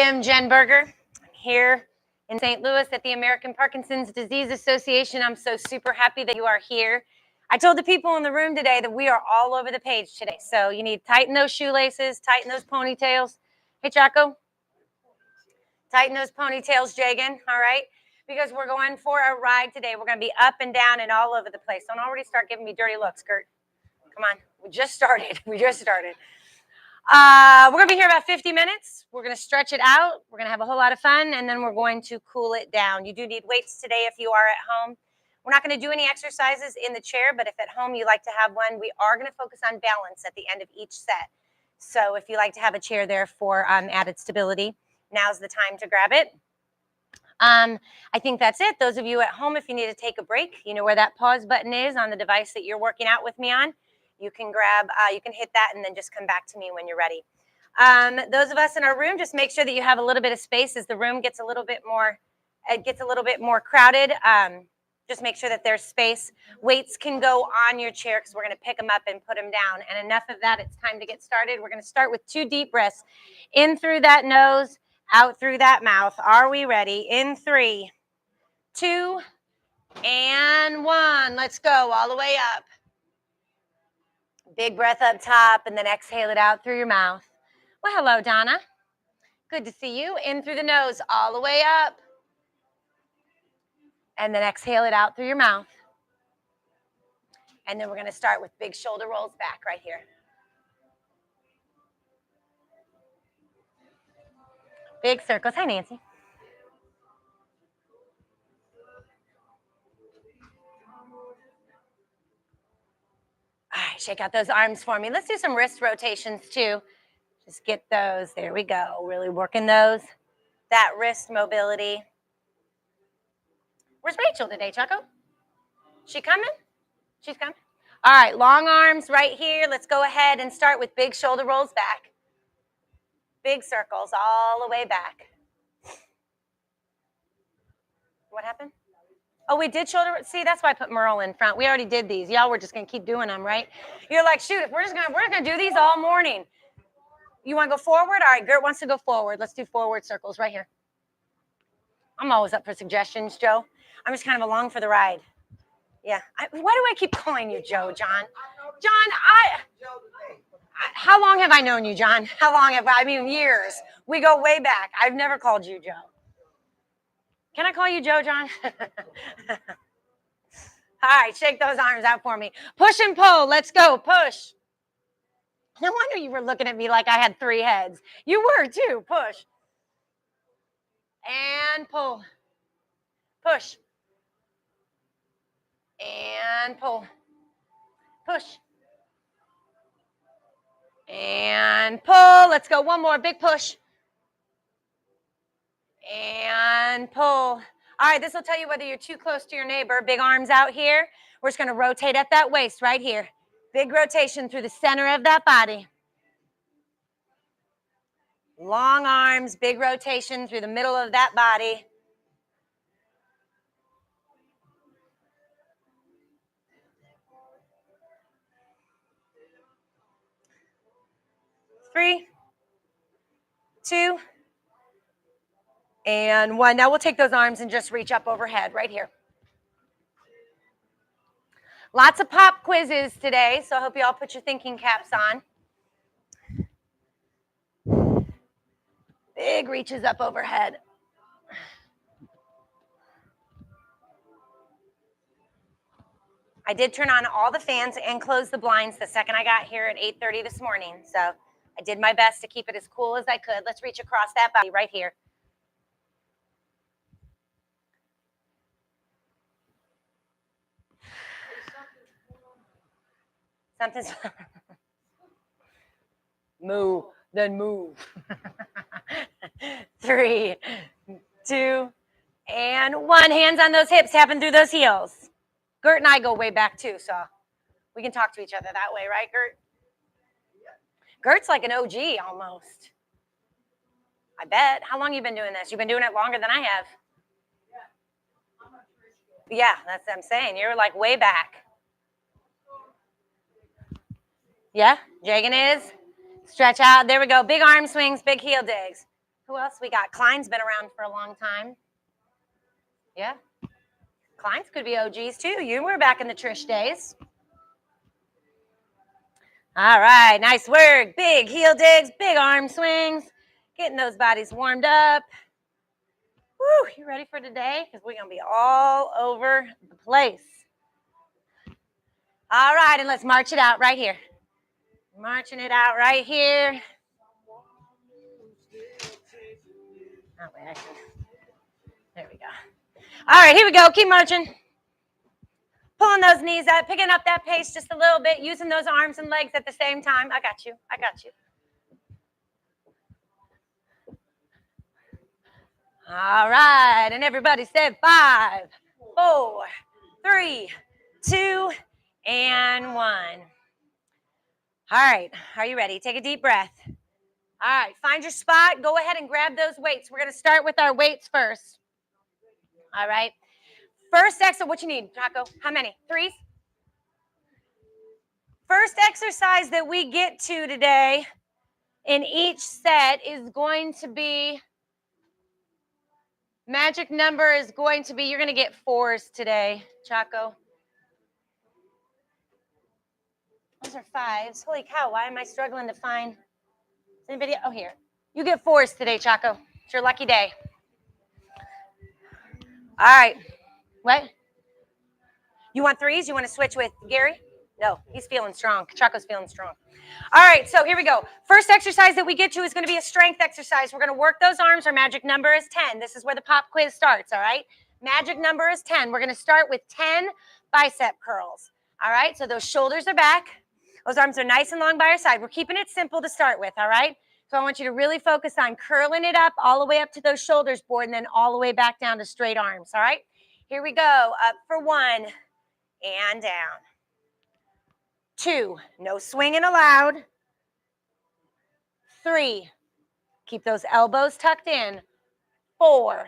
I'm Jen Berger. I'm here in St. Louis at the American Parkinson's Disease Association. I'm so super happy that you are here. I told the people in the room today that we are all over the page today. So you need to tighten those shoelaces, tighten those ponytails. Hey, Chaco. Tighten those ponytails, Jagan, all right? Because we're going for a ride today. We're going to be up and down and all over the place. Don't already start giving me dirty looks, Kurt. Come on. We just started. We're going to be here about 50 minutes. We're going to stretch it out. We're going to have a whole lot of fun, and then we're going to cool it down. You do need weights today if you are at home. We're not going to do any exercises in the chair, but if at home you like to have one, we are going to focus on balance at the end of each set. So if you like to have a chair there for added stability, now's the time to grab it. I think that's it. Those of you at home, if you need to take a break, you know where that pause button is on the device that you're working out with me on. You can you can hit that and then just come back to me when you're ready. Those of us in our room, just make sure that you have a little bit of space as the room gets a little bit more crowded. Just make sure that there's space. Weights can go on your chair because we're going to pick them up and put them down. And enough of that, it's time to get started. We're going to start with 2 deep breaths. In through that nose, out through that mouth. Are we ready? In 3, 2, and 1. Let's go all the way up. Big breath up top, and then exhale it out through your mouth. Well, hello, Donna. Good to see you. In through the nose, all the way up. And then exhale it out through your mouth. And then we're going to start with big shoulder rolls back right here. Big circles. Hi, Nancy. All right, shake out those arms for me. Let's do some wrist rotations too. Just get those. There we go. Really working that wrist mobility. Where's Rachel today, Chaco? She coming? She's coming. All right, long arms right here. Let's go ahead and start with big shoulder rolls back. Big circles all the way back. What happened? Oh, we did shoulder. See, that's why I put Merle in front. We already did these. Y'all were just gonna keep doing them, right? You're like, shoot, if we're gonna do these all morning. You want to go forward? All right, Gert wants to go forward. Let's do forward circles right here. I'm always up for suggestions, Joe. I'm just kind of along for the ride. Yeah. Why do I keep calling you Joe, John? John, how long have I known you, John? How long have I mean, years. We go way back. I've never called you Joe. Can I call you Joe, John? All right, shake those arms out for me. Push and pull. Let's go. Push. No wonder you were looking at me like I had 3 heads. You were too. Push. And pull. Push. And pull. Push. And pull. Let's go. One more. Big push. And pull. All right, this will tell you whether you're too close to your neighbor. Big arms out here. We're just going to rotate at that waist right here. Big rotation through the center of that body. Long arms, big rotation through the middle of that body. Three, 2, and 1. Now we'll take those arms and just reach up overhead right here. Lots of pop quizzes today, so I hope you all put your thinking caps on. Big reaches up overhead. I did turn on all the fans and close the blinds the second I got here at 8:30 this morning, so I did my best to keep it as cool as I could. Let's reach across that body right here. Something's move, then move. 3, 2, and 1. Hands on those hips, tapping through those heels. Gert and I go way back too, so we can talk to each other that way, right, Gert? Gert's like an OG almost. I bet. How long have you been doing this? You've been doing it longer than I have. Yeah, that's what I'm saying. You're like way back. Yeah, Jagan is. Stretch out. There we go. Big arm swings, big heel digs. Who else we got? Klein's been around for a long time. Yeah. Klein's could be OGs too. You were back in the Trish days. All right, nice work. Big heel digs, big arm swings, getting those bodies warmed up. Woo, you ready for today? Because we're going to be all over the place. All right, and let's march it out right here. Marching it out right here. Oh, wait, there we go. All right, here we go. Keep marching. Pulling those knees up, picking up that pace just a little bit, using those arms and legs at the same time. I got you. I got you. All right, and everybody said 5, 4, 3, 2, and 1. All right, are you ready? Take a deep breath. All right, find your spot. Go ahead and grab those weights. We're going to start with our weights first. All right. First exercise, what you need, Taco? How many? 3s? First exercise that we get to today in each set is going to be, magic number is going to be, you're going to get 4s today, Chaco. Those are 5s. Holy cow, why am I struggling to find, is anybody, oh here. You get 4s today, Chaco. It's your lucky day. All right. What? You want 3s? You want to switch with Gary? No, he's feeling strong. Chaco's feeling strong. All right, so here we go. First exercise that we get to is going to be a strength exercise. We're going to work those arms. Our magic number is 10. This is where the pop quiz starts, all right? Magic number is 10. We're going to start with 10 bicep curls. All right, so those shoulders are back. Those arms are nice and long by our side. We're keeping it simple to start with, all right? So I want you to really focus on curling it up all the way up to those shoulders, board, and then all the way back down to straight arms, all right? Here we go. Up for 1 and down. 2, no swinging allowed. 3, keep those elbows tucked in. 4,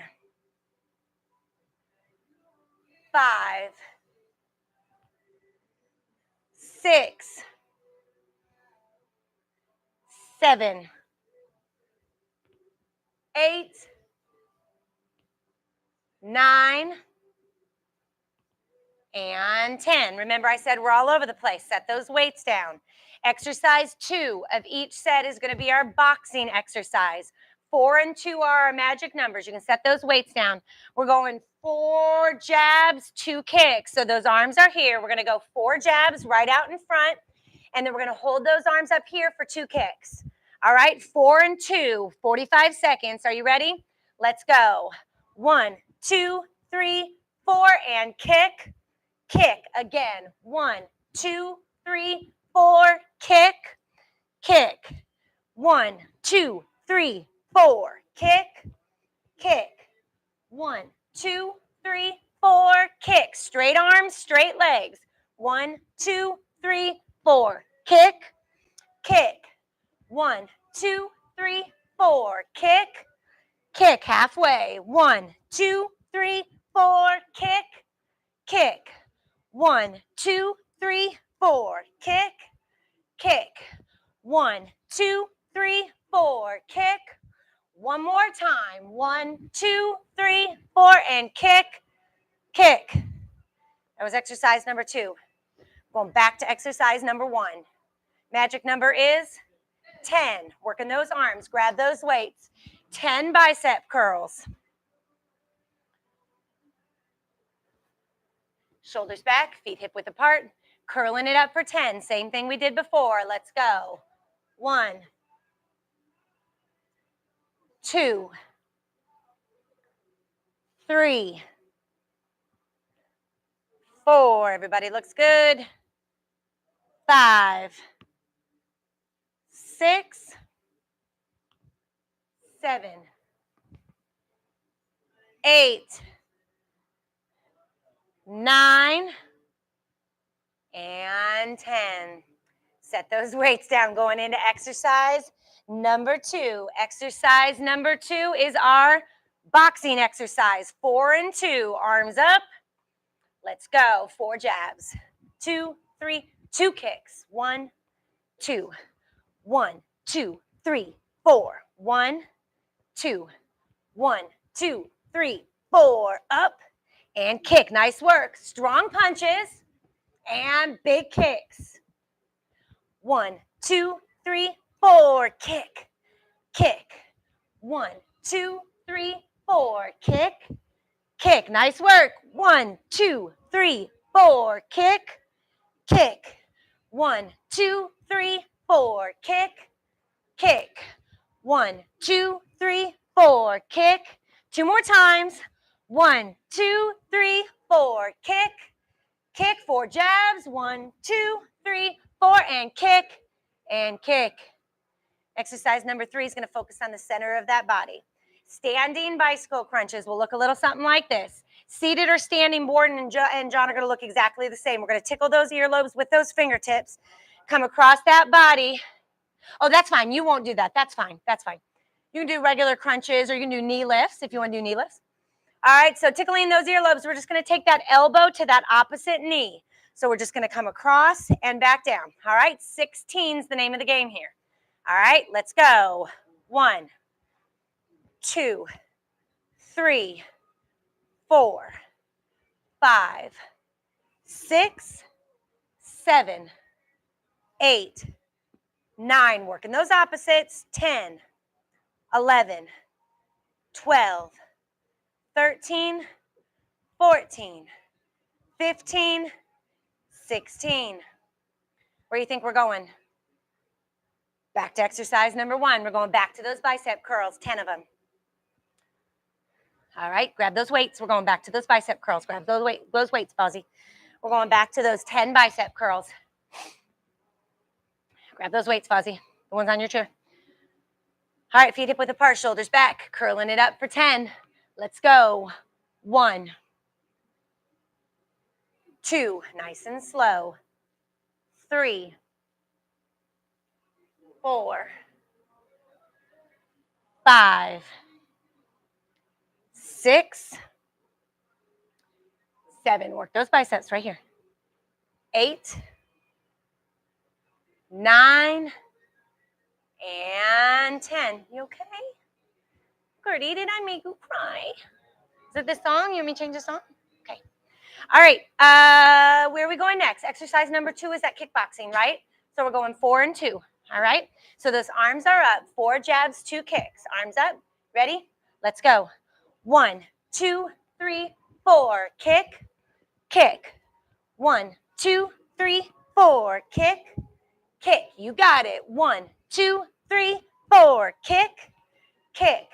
5, 6, 7, 8, 9, and 10. Remember, I said we're all over the place. Set those weights down. Exercise 2 of each set is going to be our boxing exercise. 4 and 2 are our magic numbers. You can set those weights down. We're going 4 jabs, 2 kicks. So those arms are here. We're going to go 4 jabs right out in front, and then we're going to hold those arms up here for 2 kicks. All right, 4 and 2, 45 seconds. Are you ready? Let's go. 1, 2, 3, 4, and kick. Kick again. 1, 2, 3, 4. Kick. Kick. 1, 2, 3, 4. Kick. Kick. 1, 2, 3, 4. Kick. Straight arms, straight legs. 1, 2, 3, 4. Kick. Kick. 1, 2, 3, 4. Kick. Kick halfway. 1, 2, 3, 4. Kick. Kick. 1, 2, 3, 4. Kick. Kick. 1, 2, 3, 4. Kick. One more time. 1, 2, 3, 4, and kick. Kick. That was exercise number 2. Going back to exercise number 1. Magic number is 10. Working those arms. Grab those weights. 10 bicep curls. Shoulders back, feet hip width apart. Curling it up for 10. Same thing we did before. Let's go. 1, 2, 3, 4. Everybody looks good. 5, 6, 7, 8, 9, and 10. Set those weights down going into exercise number 2. Exercise number 2 is our boxing exercise. 4 and 2. Arms up. Let's go. 4 jabs. 2, 3, 2 kicks. 1, 2. 1, 2, 3, 4. 1, 2. 1, 2, 3, 4. Up and kick. Nice work. Strong punches and big kicks. 1, 2, 3, 4. Kick. Kick. 1, 2, 3, 4. Kick. Kick. Nice work. 1, 2, 3, 4. Kick. Kick. 1, 2, 3, 4. Kick. Kick. 1, 2, 3, 4. Kick. 2 more times. 1, 2, 3, 4. Kick. Kick. 4 jabs. 1, 2, 3, 4. And kick. And kick. Exercise number 3 is going to focus on the center of that body. Standing bicycle crunches will look a little something like this. Seated or standing, Borden and John are going to look exactly the same. We're going to tickle those earlobes with those fingertips. Come across that body. Oh, that's fine. You won't do that. That's fine. That's fine. You can do regular crunches or you can do knee lifts if you want to do knee lifts. All right, so tickling those earlobes, we're just going to take that elbow to that opposite knee. So we're just going to come across and back down. All right, 16 is the name of the game here. All right, let's go. 1, 2, 3, 4, 5, 6, 7, 8, 9. Working those opposites. 10, 11, 12, 13, 14, 15, 16. Where do you think we're going? Back to exercise number 1. We're going back to those bicep curls, 10 of them. All right, grab those weights. We're going back to those bicep curls. Grab those weights, Fuzzy. We're going back to those 10 bicep curls. Grab those weights, Fuzzy. The ones on your chair. All right, feet hip width apart, shoulders back. Curling it up for 10. Let's go. 1, 2, nice and slow. 3, 4, 5, 6, 7. Work those biceps right here. 8, 9, and 10. You okay? Gertie, did I make you cry? Is it this song? You want me to change the song? Okay. All right. Where are we going next? Exercise number 2 is that kickboxing, right? So we're going 4 and 2. All right. So those arms are up. 4 jabs, 2 kicks. Arms up. Ready? Let's go. 1, 2, 3, 4. Kick. Kick. 1, 2, 3, 4. Kick. Kick. You got it. 1, 2, 3, 4. Kick. Kick.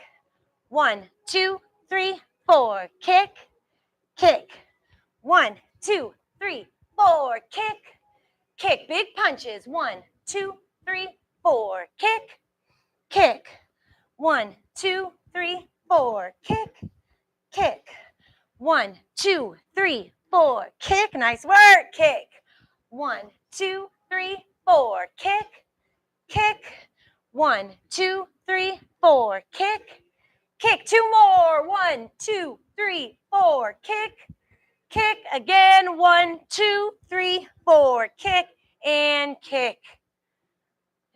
1, 2, 3, 4. Kick. Kick. 1, 2, 3, 4. Kick. Kick. Big punches. 1, 2, 3, 4. Kick. Kick. 1, 2, 3, 4. Kick. Kick. 1, 2, 3, 4. Kick. Nice work. Kick. 1, 2, 3, 4. Kick. Kick. 1, 2, 3, 4. Kick. Kick. 2 more. 1, 2, 3, 4. Kick. Kick. Again. 1, 2, 3, 4. Kick and kick.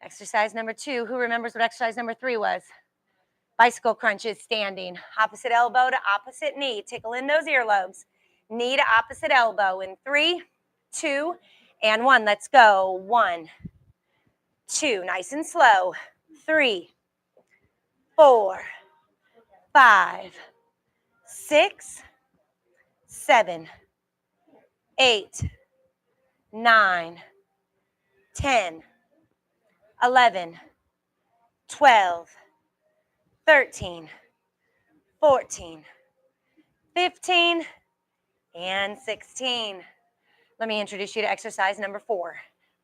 Exercise number 2. Who remembers what exercise number 3 was? Bicycle crunches, standing. Opposite elbow to opposite knee. Tickle in those earlobes. Knee to opposite elbow in 3, 2, and 1. Let's go. 1, 2. Nice and slow. 3, 4, 5, 6, 7, 8, 9, 10, 11, 12, 13, 14, 15, and 16. Let me introduce you to exercise number 4.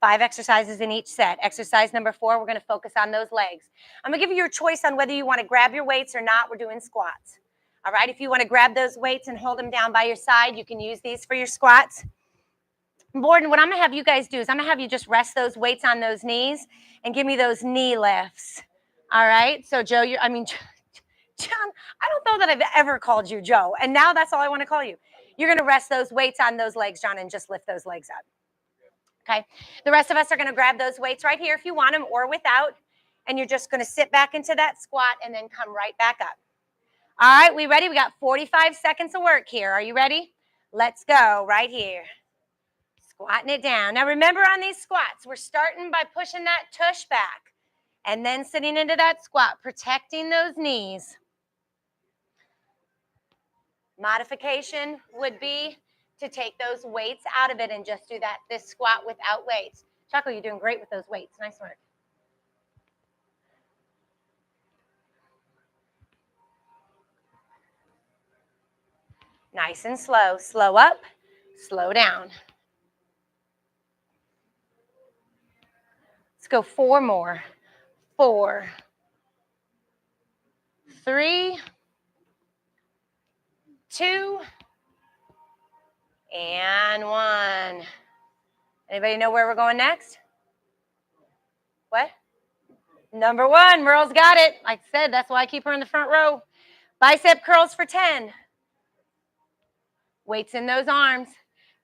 5 exercises in each set. Exercise number 4, we're going to focus on those legs. I'm going to give you your choice on whether you want to grab your weights or not. We're doing squats. All right, if you want to grab those weights and hold them down by your side, you can use these for your squats. Borden, what I'm going to have you guys do is I'm going to have you just rest those weights on those knees and give me those knee lifts. All right, so Joe, John, I don't know that I've ever called you Joe, and now that's all I want to call you. You're going to rest those weights on those legs, John, and just lift those legs up. Okay, the rest of us are going to grab those weights right here if you want them or without, and you're just going to sit back into that squat and then come right back up. All right, we ready? We got 45 seconds of work here. Are you ready? Let's go right here. Squatting it down. Now remember on these squats, we're starting by pushing that tush back and then sitting into that squat, protecting those knees. Modification would be to take those weights out of it and just do this squat without weights. Chaco, you're doing great with those weights. Nice work. Nice and slow. Slow up, slow down. Let's go 4 more. 4, 3, 2, and 1. Anybody know where we're going next? What? Number 1. Merle's got it. Like I said, that's why I keep her in the front row. Bicep curls for 10. Weights in those arms.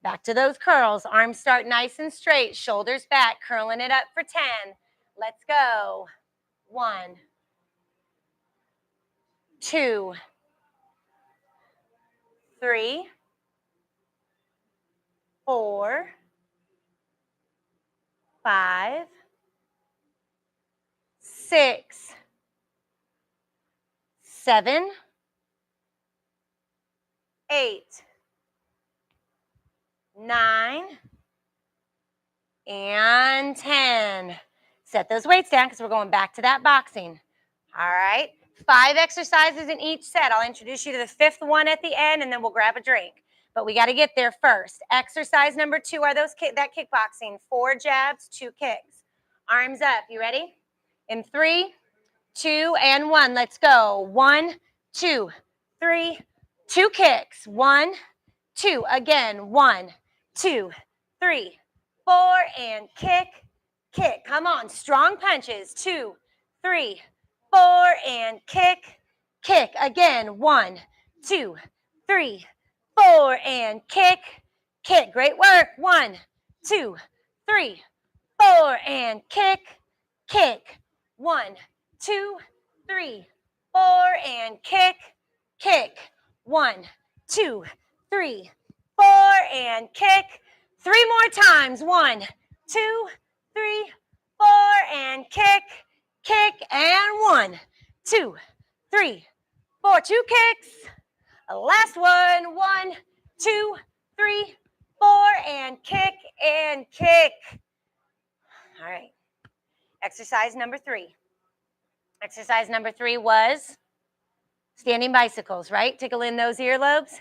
Back to those curls. Arms start nice and straight. Shoulders back. Curling it up for 10. Let's go. 1, 2, 3, 4, 5, 6, 7, 8, 9, and 10. Set those weights down because we're going back to that boxing. All right. 5 exercises in each set. I'll introduce you to the 5th one at the end, and then we'll grab a drink. But we got to get there first. Exercise number 2 are that kickboxing. 4 jabs, 2 kicks. Arms up. You ready? In 3, 2, and 1. Let's go. 1, 2, 3, 2 kicks. 1, 2. Again. 1, 2, 3, 4, and kick, kick. Come on. Strong punches. 2, 3, 4, and kick, kick. Again. 1, 2, 3, 4, and kick, kick. Great work. 1, 2, 3, 4, and kick, kick. 1, 2, 3, 4, and kick, kick. 1, 2, 3, 4, and kick. 3 more times. 1, 2, 3, 4, and kick, kick, and 1, 2, 3, 4. 2 kicks. Last one. 1, 2, 3, 4, and kick, and kick. All right. Exercise number 3. Exercise number 3 was standing bicycles, right? Tickle in those earlobes.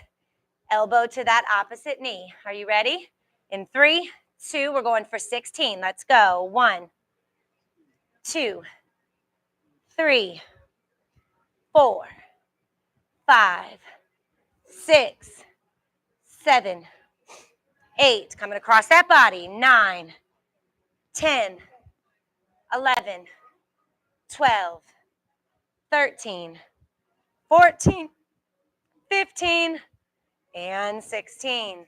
Elbow to that opposite knee. Are you ready? In 3, 2, we're going for 16. Let's go. 1, 2, 3, 4, 5, 6, 7, 8. Coming across that body. 9, 10, 11, 12, 13, 14, 15, and 16.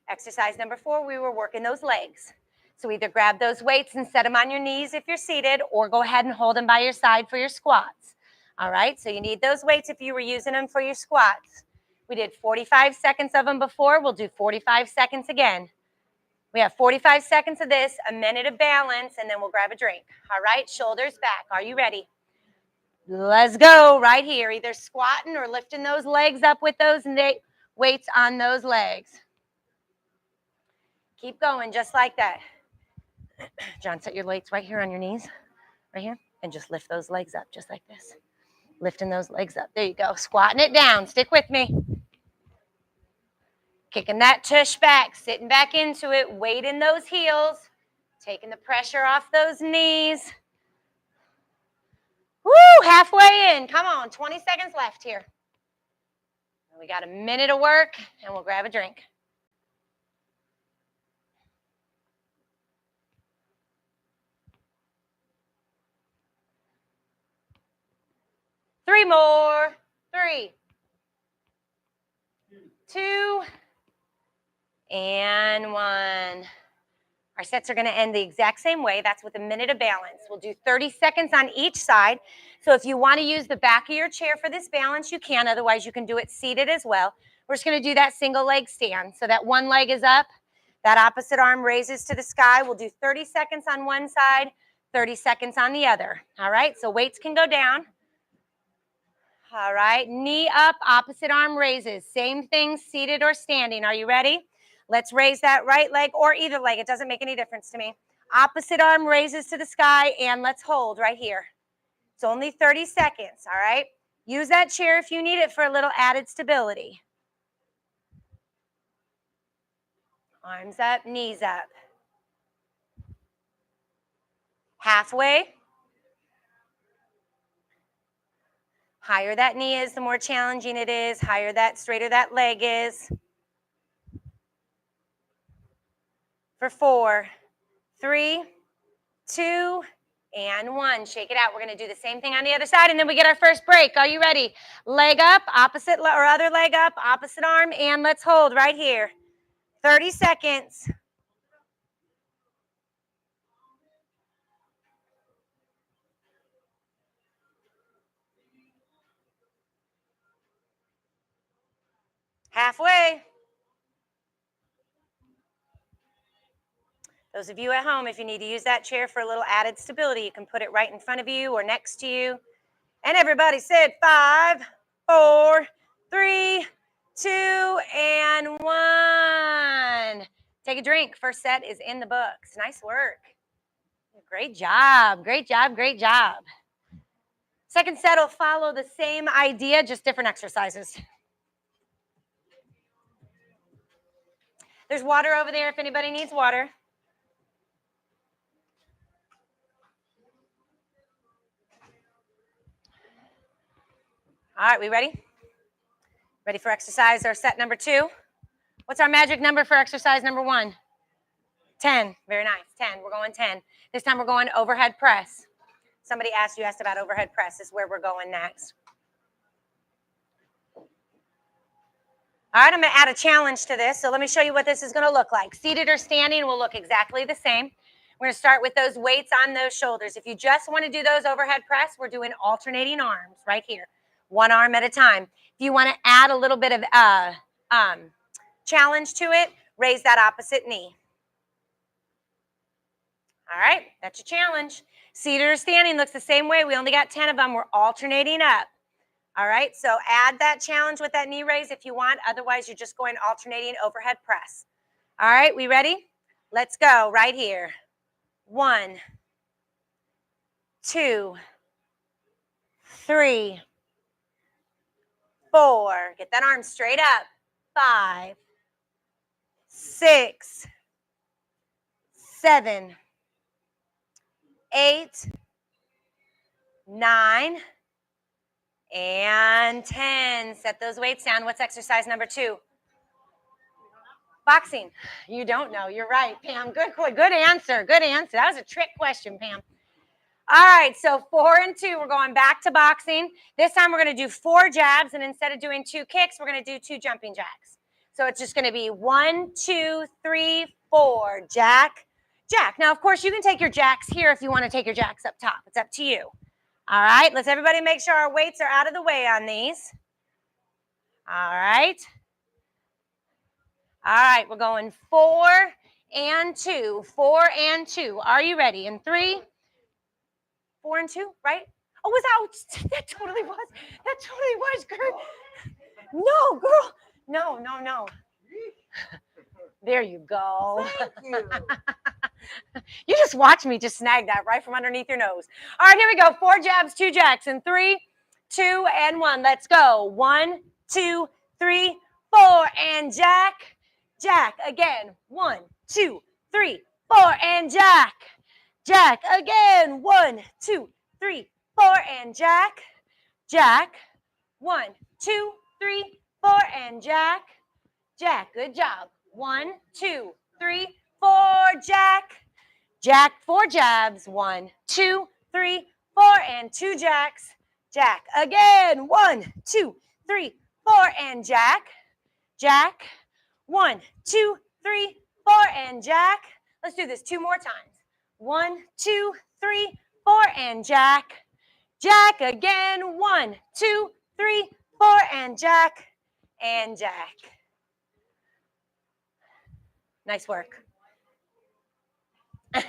Exercise number 4, we were working those legs. So either grab those weights and set them on your knees if you're seated, or go ahead and hold them by your side for your squats. All right, so you need those weights if you were using them for your squats. We did 45 seconds of them before. We'll do 45 seconds again. We have 45 seconds of this, a minute of balance, and then we'll grab a drink. All right, shoulders back. Are you ready? Let's go right here. Either squatting or lifting those legs up with those weights on those legs. Keep going just like that. John, set your weights right here on your knees, right here, and just lift those legs up just like this. Lifting those legs up. There you go. Squatting it down. Stick with me. Kicking that tush back, sitting back into it, weight in those heels, taking the pressure off those knees. Woo, halfway in. Come on, 20 seconds left here. We got a minute of work, and we'll grab a drink. Three more. 3, 2, and 1. Our sets are going to end the exact same way. That's with a minute of balance. We'll do 30 seconds on each side. So if you want to use the back of your chair for this balance, you can. Otherwise, you can do it seated as well. We're just going to do that single leg stand. So that one leg is up, that opposite arm raises to the sky. We'll do 30 seconds on one side, 30 seconds on the other. All right, so weights can go down. All right, knee up, opposite arm raises. Same thing, seated or standing. Are you ready? Let's raise that right leg or either leg. It doesn't make any difference to me. Opposite arm raises to the sky, and let's hold right here. It's only 30 seconds, all right? Use that chair if you need it for a little added stability. Arms up, knees up. Halfway. Higher that knee is, the more challenging it is. Higher that, straighter that leg is. For 4, 3, 2, and 1. Shake it out. We're going to do the same thing on the other side, and then we get our first break. Are you ready? Leg up, opposite or other leg up, opposite arm, and let's hold right here. 30 seconds. Halfway. Those of you at home, if you need to use that chair for a little added stability, you can put it right in front of you or next to you. And everybody said 5, 4, 3, 2, and 1. Take a drink. First set is in the books. Nice work. Great job. Great job. Great job. Second set will follow the same idea, just different exercises. There's water over there if anybody needs water. All right, we ready? Ready for exercise or set number 2? What's our magic number for exercise number 1? 10. Very nice. 10. We're going 10. This time we're going overhead press. Somebody asked about overhead press. Is where we're going next. All right, I'm going to add a challenge to this. So let me show you what this is going to look like. Seated or standing will look exactly the same. We're going to start with those weights on those shoulders. If you just want to do those overhead press, we're doing alternating arms right here. One arm at a time. If you want to add a little bit of challenge to it, raise that opposite knee. All right, that's your challenge. Seated or standing looks the same way. We only got 10 of them. We're alternating up. All right, so add that challenge with that knee raise if you want. Otherwise, you're just going alternating overhead press. All right, we ready? Let's go right here. 1, 2, 3, 4. Get that arm straight up. 5, 6, 7, 8, 9, and 10. Set those weights down. What's exercise number 2? Boxing. You don't know. You're right, Pam. Good answer. Good answer. That was a trick question, Pam. All right, so 4 and 2, we're going back to boxing. This time we're going to do 4 jabs, and instead of doing 2 kicks, we're going to do 2 jumping jacks. So it's just going to be 1, 2, 3, 4, jack, jack. Now, of course, you can take your jacks here if you want to take your jacks up top. It's up to you. All right, let's everybody make sure our weights are out of the way on these. All right. All right, we're going 4 and 2, 4 and 2. Are you ready? In 3, 4 and 2, right? Oh, was out. That totally was, girl. No, girl. No. There you go. Thank you. You just watch me just snag that right from underneath your nose. All right, here we go. 4 jabs, 2 jacks. In 3, 2, and 1. Let's go. 1, 2, 3, 4, and jack, jack. Again. 1, 2, 3, 4, and jack. Jack again. 1, 2, 3, 4, and jack, jack. 1, 2, 3, 4, and jack, jack. Good job. 1, 2, 3, 4, jack, jack. 4 jabs. 1, 2, 3, 4, and 2 jacks, jack. Again. 1, 2, 3, 4, and jack, jack. 1, 2, 3, 4, and jack. Let's do this 2 more times. 1, 2, 3, 4, and jack. Jack again. 1, 2, 3, 4, and jack. And jack. Nice work. All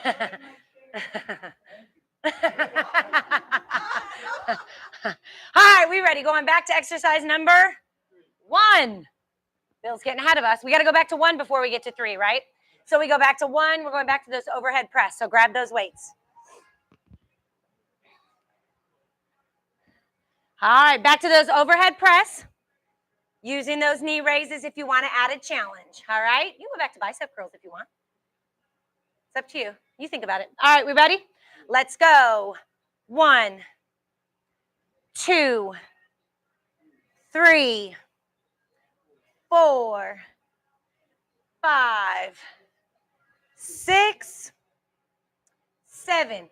right, we ready? Going back to exercise number 1. Bill's getting ahead of us. We got to go back to 1 before we get to 3, right? So we go back to 1. We're going back to those overhead press. So grab those weights. All right, back to those overhead press. Using those knee raises if you want to add a challenge. All right? You go back to bicep curls if you want. It's up to you. You think about it. All right, we ready? Let's go. 1, 2, 3, 4, 5, 6, 7,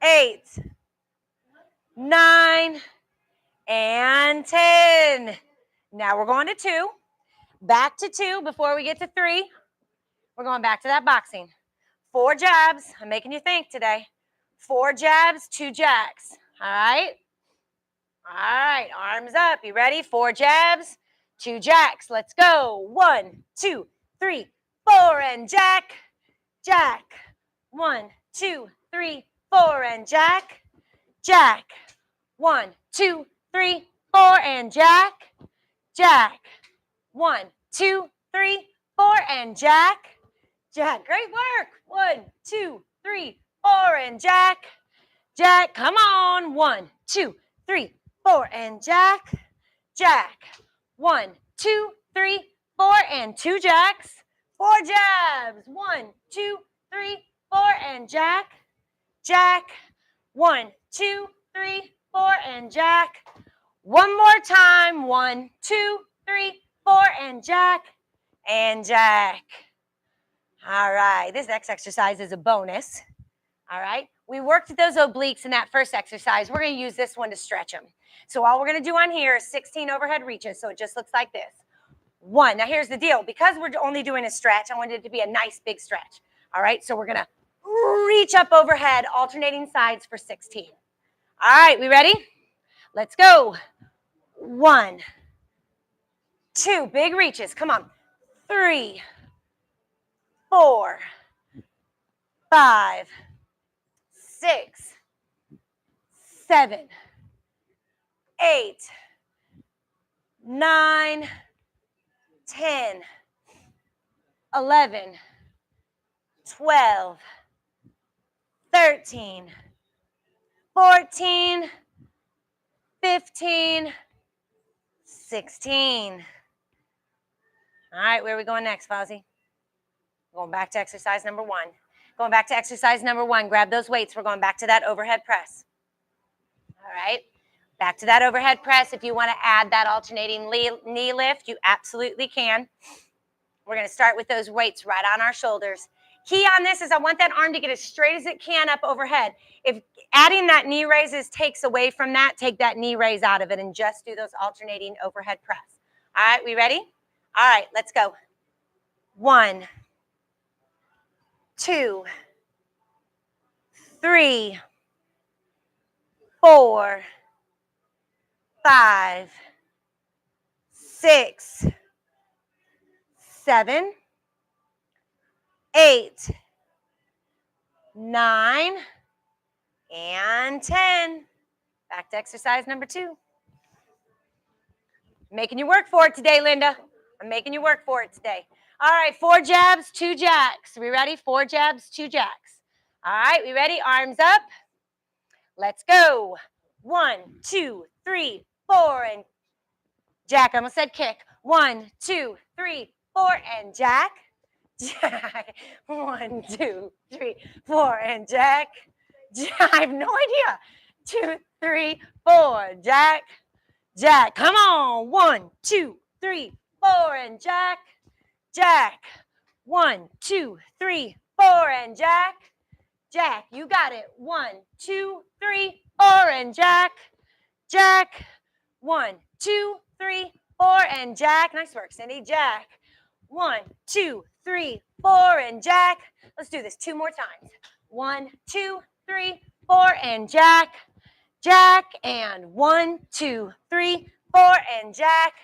8, 9, and 10. Now we're going to 2. Back to 2 before we get to 3. We're going back to that boxing. 4 jabs. I'm making you think today. 4 jabs, 2 jacks. All right? All right, arms up. You ready? 4 jabs, 2 jacks. Let's go. 1, 2, 3, 4, and jack. Jack. 1, 2, 3, 4, and jack. Jack. 1, 2, 3, 4, and jack. Jack. 1, 2, 3, 4, and jack. Jack. Great work. 1, 2, 3, 4, and jack. Jack. Come on. 1, 2, 3, 4, and jack. Jack. 1, 2, 3, 4, and 2 jacks. 4 jabs. 1, 2, 3, 4, and jack. Jack. 1, 2, 3, 4, and jack. One more time. 1, 2, 3, 4, and jack. And jack. All right. This next exercise is a bonus. All right. We worked those obliques in that first exercise. We're going to use this one to stretch them. So all we're going to do on here is 16 overhead reaches. So it just looks like this. 1. Now here's the deal. Because we're only doing a stretch, I wanted it to be a nice big stretch. All right. So we're going to reach up overhead, alternating sides for 16. All right. We ready? Let's go. 1, 2. Big reaches. Come on. 3, 4, 5, 6, 7, 8, 9, 10, 11, 12, 13, 14, 15, 16. All right, where are we going next, Fozzie? Going back to exercise number 1. Going back to exercise number 1. Grab those weights. We're going back to that overhead press. All right. Back to that overhead press. If you want to add that alternating knee lift, you absolutely can. We're going to start with those weights right on our shoulders. Key on this is I want that arm to get as straight as it can up overhead. If adding that knee raises takes away from that, take that knee raise out of it and just do those alternating overhead press. All right, we ready? All right, let's go. 1, 2, 3, 4, 5, 6, 7, 8, 9, and 10. Back to exercise number 2. Making you work for it today, Linda. I'm making you work for it today. All right, 4 jabs, 2 jacks. We ready? 4 jabs, 2 jacks. All right, we ready? Arms up. Let's go. 1, 2, 3, 4, and jack. I almost said kick. 1, 2, 3, 4, and jack. Jack. 1, 2, 3, 4, and jack. I have no idea. 2, 3, 4, jack. Jack. Come on. 1, 2, 3, 4, and jack. Jack. 1, 2, 3, 4, and jack. Jack. You got it. 1, 2, 3, 4, and jack. Jack. 1, 2, 3, 4, and jack. Nice work, Cindy. Jack. 1, 2, 3, 4, and jack. Let's do this 2 more times. 1, 2, 3, 4, and jack. Jack, and 1, 2, 3, 4, and jack,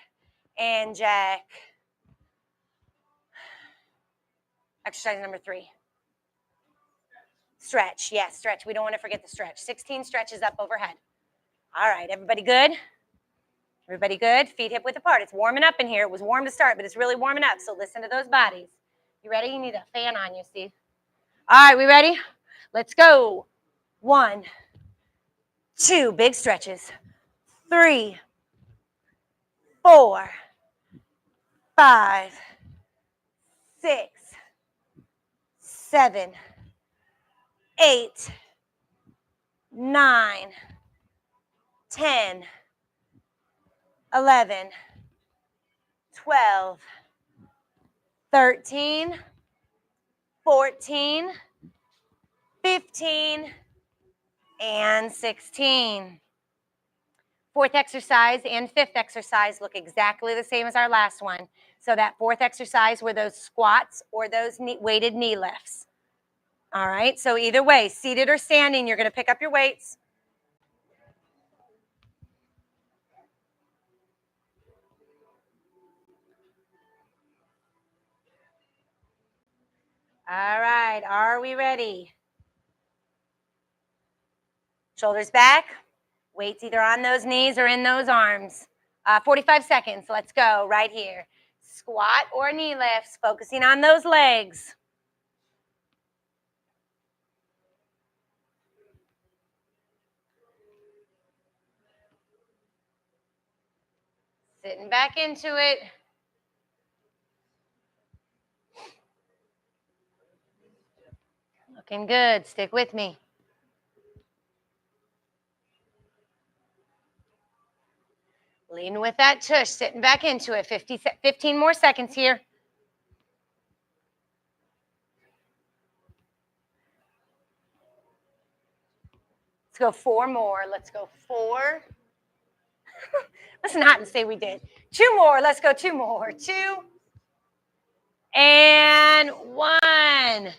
and jack. Exercise number 3. Stretch, yes, stretch. We don't want to forget the stretch. 16 stretches up overhead. All right, everybody good? Everybody good? Feet hip width apart. It's warming up in here. It was warm to start, but it's really warming up, so listen to those bodies. You ready? You need a fan on you, Steve. All right, we ready? Let's go. 1, 2, big stretches. 3, 4, 5, 6, 7, 8, 9, 10, 11, 12, 13, 14, 15, and 16. Fourth exercise and fifth exercise look exactly the same as our last one. So that fourth exercise were those squats or those weighted knee lifts. All right, so either way, seated or standing, you're going to pick up your weights. All right, are we ready? Shoulders back, weights either on those knees or in those arms. 45 seconds, let's go right here. Squat or knee lifts, focusing on those legs. Sitting back into it. Looking good, stick with me. Lean with that tush, sitting back into it. 15 more seconds here. Let's go 4 more. Let's go 4. Let's not say we did. 2 more. Let's go 2 more. 2 and 1.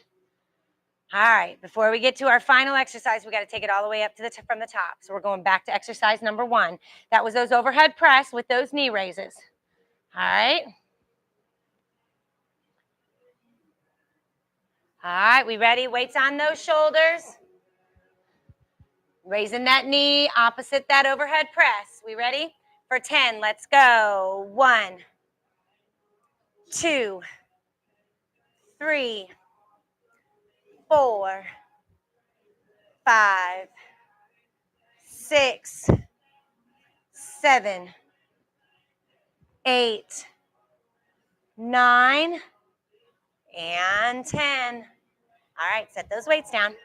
All right, before we get to our final exercise, we got to take it all the way up to from the top. So we're going back to exercise number 1. That was those overhead press with those knee raises. All right. All right, we ready? Weights on those shoulders. Raising that knee opposite that overhead press. We ready? For 10, let's go. 1, 2, 3, 4, 5, 6, 7, 8, 9, and 10. All right, set those weights down.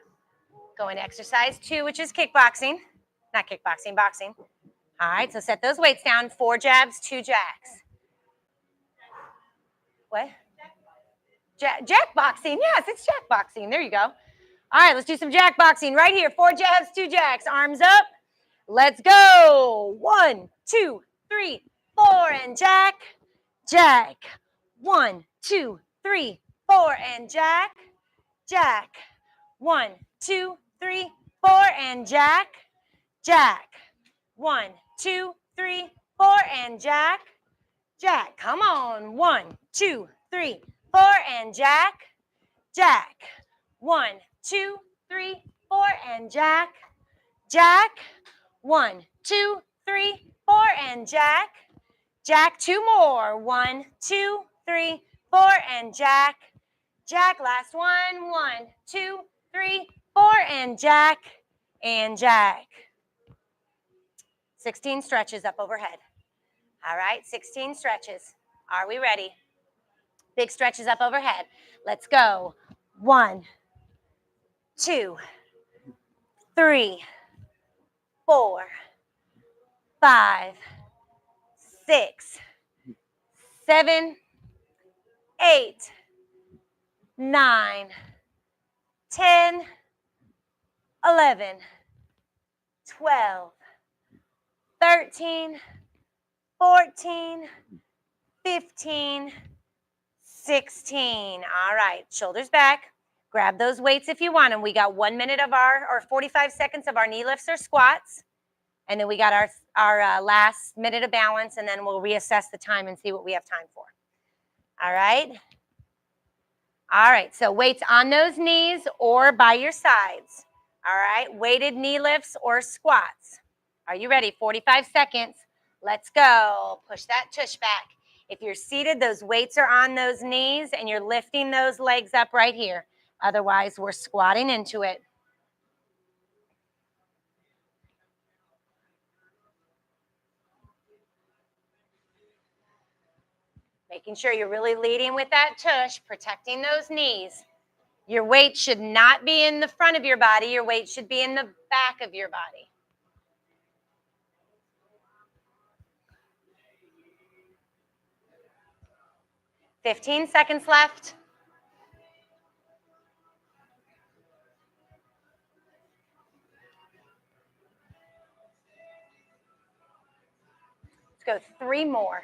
Going to exercise 2, which is kickboxing. Not kickboxing, boxing. All right, so set those weights down. 4 jabs, 2 jacks. What? Jack boxing. Yes, it's jack boxing. There you go. All right, let's do some jack boxing right here. 4 jabs, 2 jacks. Arms up. Let's go. 1, 2, 3, 4, and jack. Jack. 1, 2, 3, 4, and jack. Jack. 1, 2, 3, 4, and jack. Jack. 1, 2, 3, 4, and jack. Jack. Come on. 1, 2, 3, 4, and jack. Jack. 1, 2, 3, 4, and jack. Jack. 1, 2, 3, 4, and jack. Jack. 2 more. 1, 2, 3, 4, and jack. Jack. Last one. 1, 2, 3, 4, and jack. And jack. 16 stretches up overhead. All right, 16 stretches. Are we ready? Big stretches up overhead. Let's go. 1, 2, 3, 4, 5, 6, 7, 8, 9, 10, 11, 12, 13, 14, 15, 16. All right, shoulders back. Grab those weights if you want them. We got 1 minute of or 45 seconds of our knee lifts or squats. And then we got our last minute of balance, and then we'll reassess the time and see what we have time for. All right. All right, so weights on those knees or by your sides. All right, weighted knee lifts or squats. Are you ready? 45 seconds. Let's go. Push that tush back. If you're seated, those weights are on those knees and you're lifting those legs up right here. Otherwise, we're squatting into it. Making sure you're really leading with that tush, protecting those knees. Your weight should not be in the front of your body. Your weight should be in the back of your body. 15 seconds left. Let's go 3 more.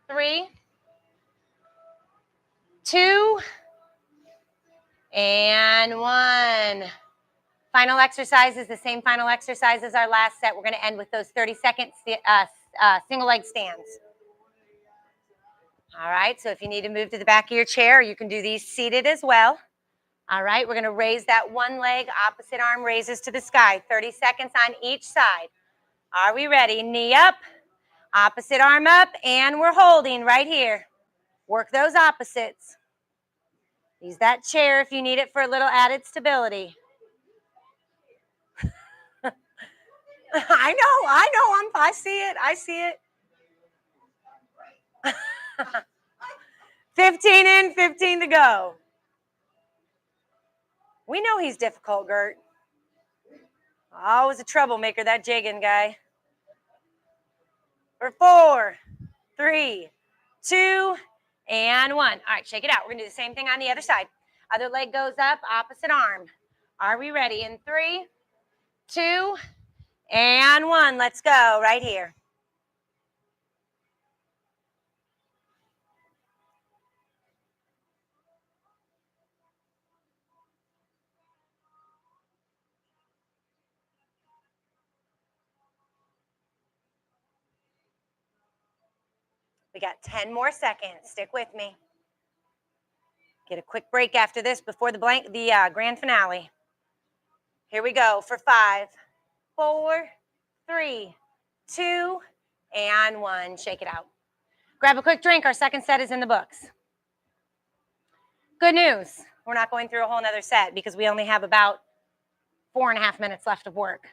3, 2, and 1. Final exercise is the same final exercise as our last set. We're going to end with those 30-second single leg stands. All right, so if you need to move to the back of your chair, you can do these seated as well. All right, we're going to raise that one leg, opposite arm raises to the sky. 30 seconds on each side. Are we ready? Knee up, opposite arm up, and we're holding right here. Work those opposites. Use that chair if you need it for a little added stability. I see it. 15 in, 15 to go. We know he's difficult, Gert. Always a troublemaker, that Jagan guy. For 4, 3, 2, and 1. All right, shake it out. We're going to do the same thing on the other side. Other leg goes up, opposite arm. Are we ready? In 3, 2, and 1. Let's go right here. We got 10 more seconds. Stick with me. Get a quick break after this before the grand finale. Here we go for 5, 4, 3, 2, and 1. Shake it out. Grab a quick drink. Our second set is in the books. Good news. We're not going through a whole nother set because we only have about 4.5 minutes left of work.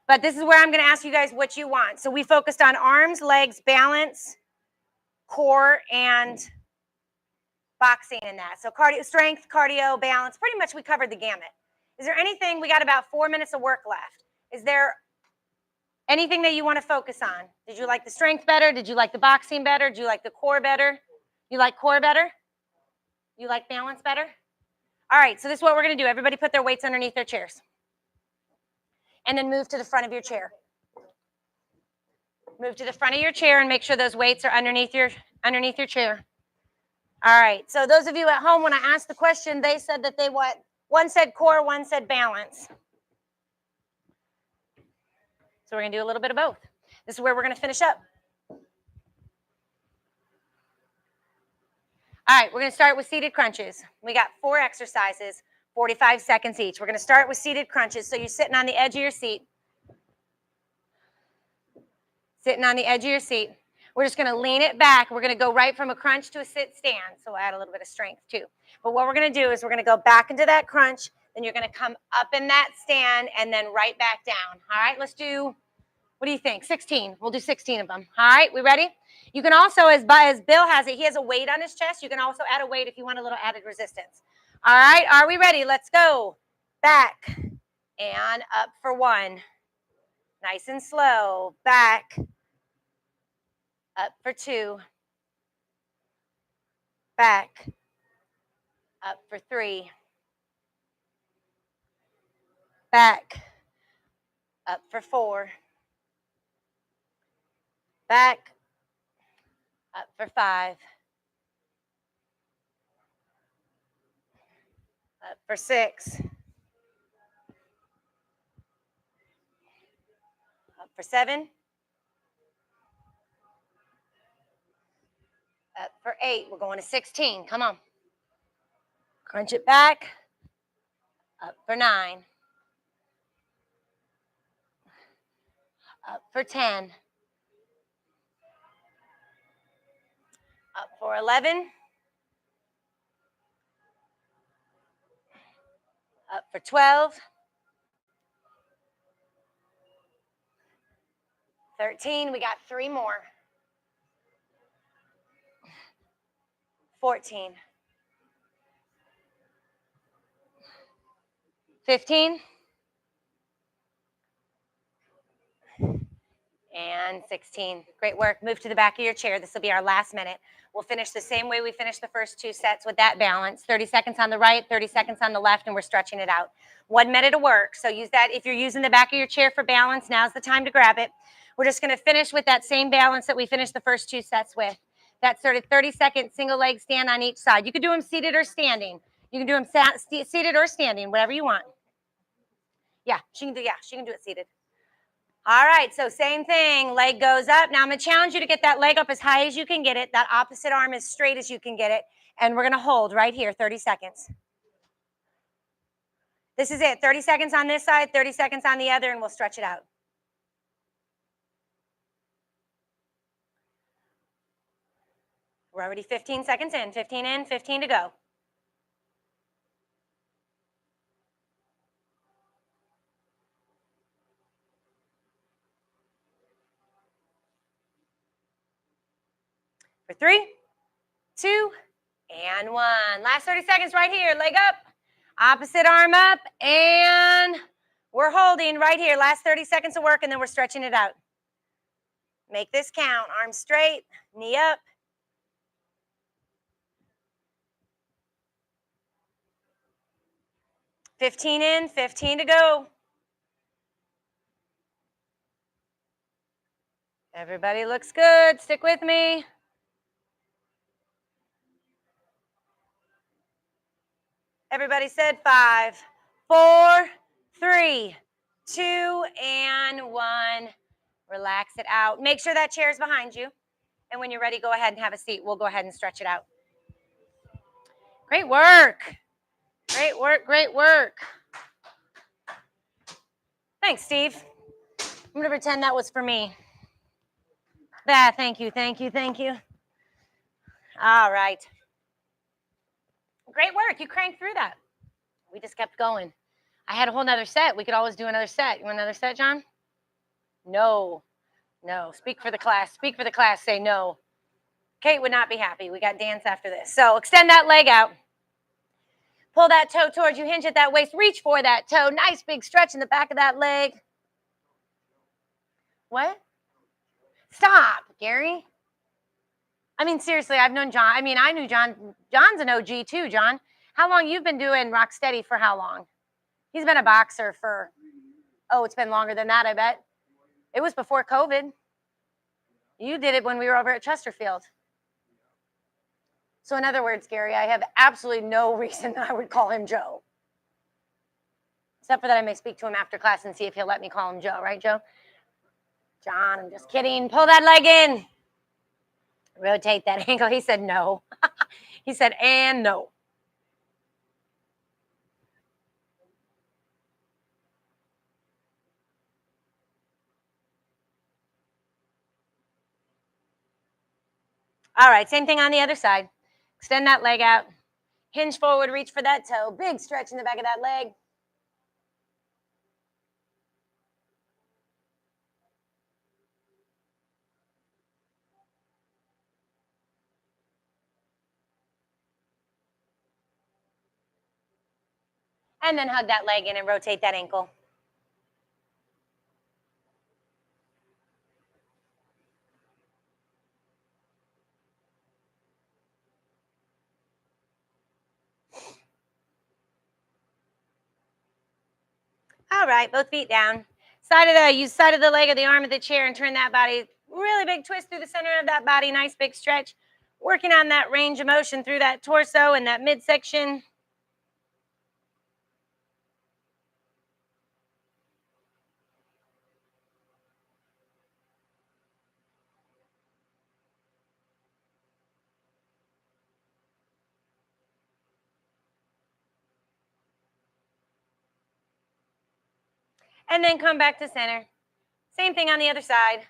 But this is where I'm going to ask you guys what you want. So we focused on arms, legs, balance, core, and boxing in that. So cardio, strength, cardio, balance, pretty much we covered the gamut. Is there anything, we got about 4 minutes of work left. Is there anything that you want to focus on? Did you like the strength better? Did you like the boxing better? Did you like the core better? You like core better? You like balance better? All right, so this is what we're going to do. Everybody put their weights underneath their chairs. And then move to the front of your chair. Move to the front of your chair and make sure those weights are underneath your chair. All right, so those of you at home, when I asked the question, they said that they what? One said core, one said balance. So we're going to do a little bit of both. This is where we're going to finish up. All right, we're going to start with seated crunches. We got 4 exercises, 45 seconds each. We're going to start with seated crunches. So you're sitting on the edge of your seat. Sitting on the edge of your seat. We're just going to lean it back. We're going to go right from a crunch to a sit stand. So we'll add a little bit of strength too. But what we're going to do is we're going to go back into that crunch. Then you're going to come up in that stand and then right back down. All right, let's do, what do you think? 16. We'll do 16 of them. All right, we ready? You can also, as Bill has it, he has a weight on his chest. You can also add a weight if you want a little added resistance. All right, are we ready? Let's go. Back and up for 1. Nice and slow. Back. Up for 2. Back. Up for 3. Back. Up for 4. Back. Up for 5. for 6. Up for 7. Up for 8. We're going to 16. Come on. Crunch it back. Up for 9. Up for 10. Up for 11. Up for 12. 13. We got 3 more. 14. 15. And 16. Great work. Move to the back of your chair. This will be our last minute. We'll finish the same way we finished the first 2 sets with that balance. 30 seconds on the right, 30 seconds on the left, and we're stretching it out. 1 minute of work. So use that. If you're using the back of your chair for balance, now's the time to grab it. We're just going to finish with that same balance that we finished the first 2 sets with. That sort of 30-second single leg stand on each side. You can do them seated or standing. You can do them seated or standing, whatever you want. Yeah, she can do it seated. All right, so same thing, leg goes up. Now I'm gonna challenge you to get that leg up as high as you can get it, that opposite arm as straight as you can get it, and we're gonna hold right here, 30 seconds. This is it, 30 seconds on this side, 30 seconds on the other, and we'll stretch it out. We're already 15 seconds in, 15 in, 15 to go. For 3, 2, and 1. Last 30 seconds right here, leg up, opposite arm up, and we're holding right here. Last 30 seconds of work, and then we're stretching it out. Make this count, arms straight, knee up. 15 in, 15 to go. Everybody looks good. Stick with me. Everybody said 5, 4, 3, 2, and 1. Relax it out. Make sure that chair is behind you. And when you're ready, go ahead and have a seat. We'll go ahead and stretch it out. Great work. Great work, great work. Thanks, Steve. I'm going to pretend that was for me. Thank you, thank you, thank you. All right. Great work. You cranked through that. We just kept going. I had a whole nother set. We could always do another set. You want another set, John? No. No. Speak for the class. Speak for the class. Say no. Kate would not be happy. We got dance after this. So extend that leg out. Pull that toe towards you. Hinge at that waist. Reach for that toe. Nice big stretch in the back of that leg. What? Stop, Gary. I mean, seriously, I've known John. I mean, I knew John. John's an OG too, John. How long you've been doing rock steady for how long? He's been a boxer for, it's been longer than that, I bet. It was before COVID. You did it when we were over at Chesterfield. So in other words, Gary, I have absolutely no reason I would call him Joe. Except for that I may speak to him after class and see if he'll let me call him Joe. Right, Joe? John, I'm just kidding. Pull that leg in. Rotate that ankle. He said no. He said, and no. All right, same thing on the other side. Extend that leg out. Hinge forward, reach for that toe. Big stretch in the back of that leg. And then hug that leg in and rotate that ankle. All right, both feet down. Use side of the leg of the arm of the chair and turn that body. Really big twist through the center of that body. Nice big stretch. Working on that range of motion through that torso and that midsection. And then come back to center. Same thing on the other side.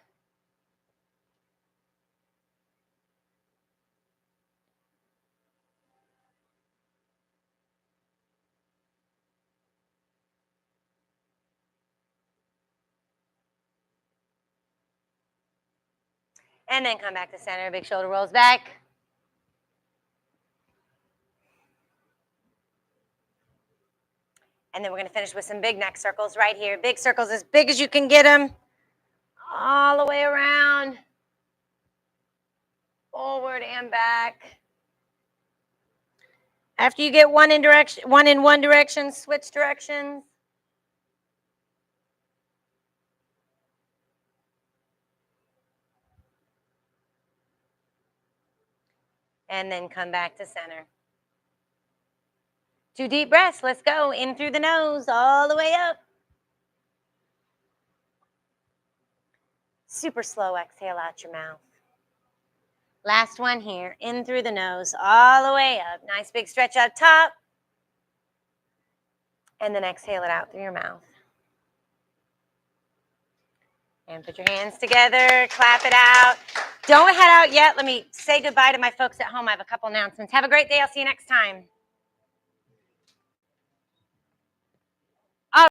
And then come back to center. Big shoulder rolls back. And then we're going to finish with some big neck circles right here. Big circles as big as you can get them. All the way around. Forward and back. After you get one in one direction, switch directions. And then come back to center. 2 deep breaths. Let's go. In through the nose, all the way up. Super slow exhale out your mouth. Last one here. In through the nose, all the way up. Nice big stretch up top. And then exhale it out through your mouth. And put your hands together, clap it out. Don't head out yet. Let me say goodbye to my folks at home. I have a couple announcements. Have a great day. I'll see you next time.